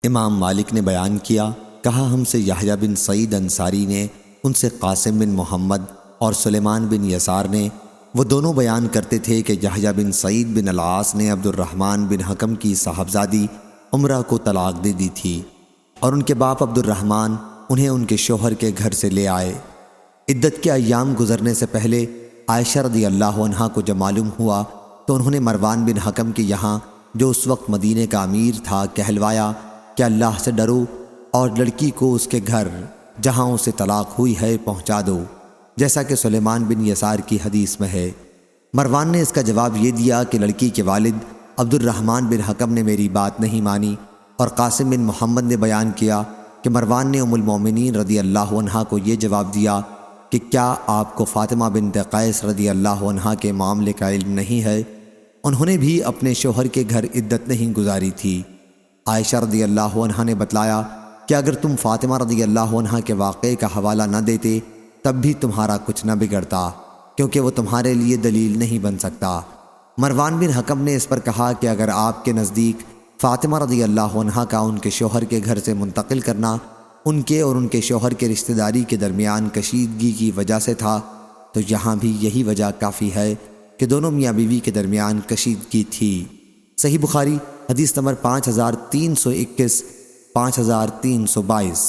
امام مالک نے بیان کیا، کہا ہم سے یحییٰ بن سعید انصاری نے، ان سے قاسم بن محمد اور سلیمان بن یسار نے، وہ دونوں بیان کرتے تھے کہ یحییٰ بن سعید بن العاص نے عبد الرحمن بن حکم کی صاحبزادی عمرہ کو طلاق دے دی تھی، اور ان کے باپ عبد الرحمن انہیں ان کے شوہر کے گھر سے لے آئے۔ عدت کے ایام گزرنے سے پہلے عائشہ رضی اللہ عنہا کو جب معلوم ہوا تو انہوں نے مروان بن حکم کے یہاں، جو اس وقت مدینے کا امیر تھا، کہلوایا کہ اللہ سے ڈرو اور لڑکی کو اس کے گھر جہاں اسے طلاق ہوئی ہے پہنچا دو، جیسا کہ سلیمان بن یسار کی حدیث میں ہے۔ مروان نے اس کا جواب یہ دیا کہ لڑکی کے والد عبد الرحمن بن حکم نے میری بات نہیں مانی، اور قاسم بن محمد نے بیان کیا کہ مروان نے ام المومنین رضی اللہ عنہا کو یہ جواب دیا کہ کیا آپ کو فاطمہ بنت قیس رضی اللہ عنہا کے معاملے کا علم نہیں ہے؟ انہوں نے بھی اپنے شوہر کے گھر عدت نہیں گزاری تھی۔ عائشہ رضی اللہ عنہا نے بتلایا کہ اگر تم فاطمہ رضی اللہ عنہا کے واقعے کا حوالہ نہ دیتے تب بھی تمہارا کچھ نہ بگڑتا، کیونکہ وہ تمہارے لیے دلیل نہیں بن سکتا۔ مروان بن حکم نے اس پر کہا کہ اگر آپ کے نزدیک فاطمہ رضی اللہ عنہا کا ان کے شوہر کے گھر سے منتقل کرنا ان کے اور ان کے شوہر کے رشتہ داری کے درمیان کشیدگی کی وجہ سے تھا، تو یہاں بھی یہی وجہ کافی ہے کہ دونوں میاں بیوی کے درمیان کشیدگی تھی۔ صحیح بخاری حدیث نمبر 5321، 5322۔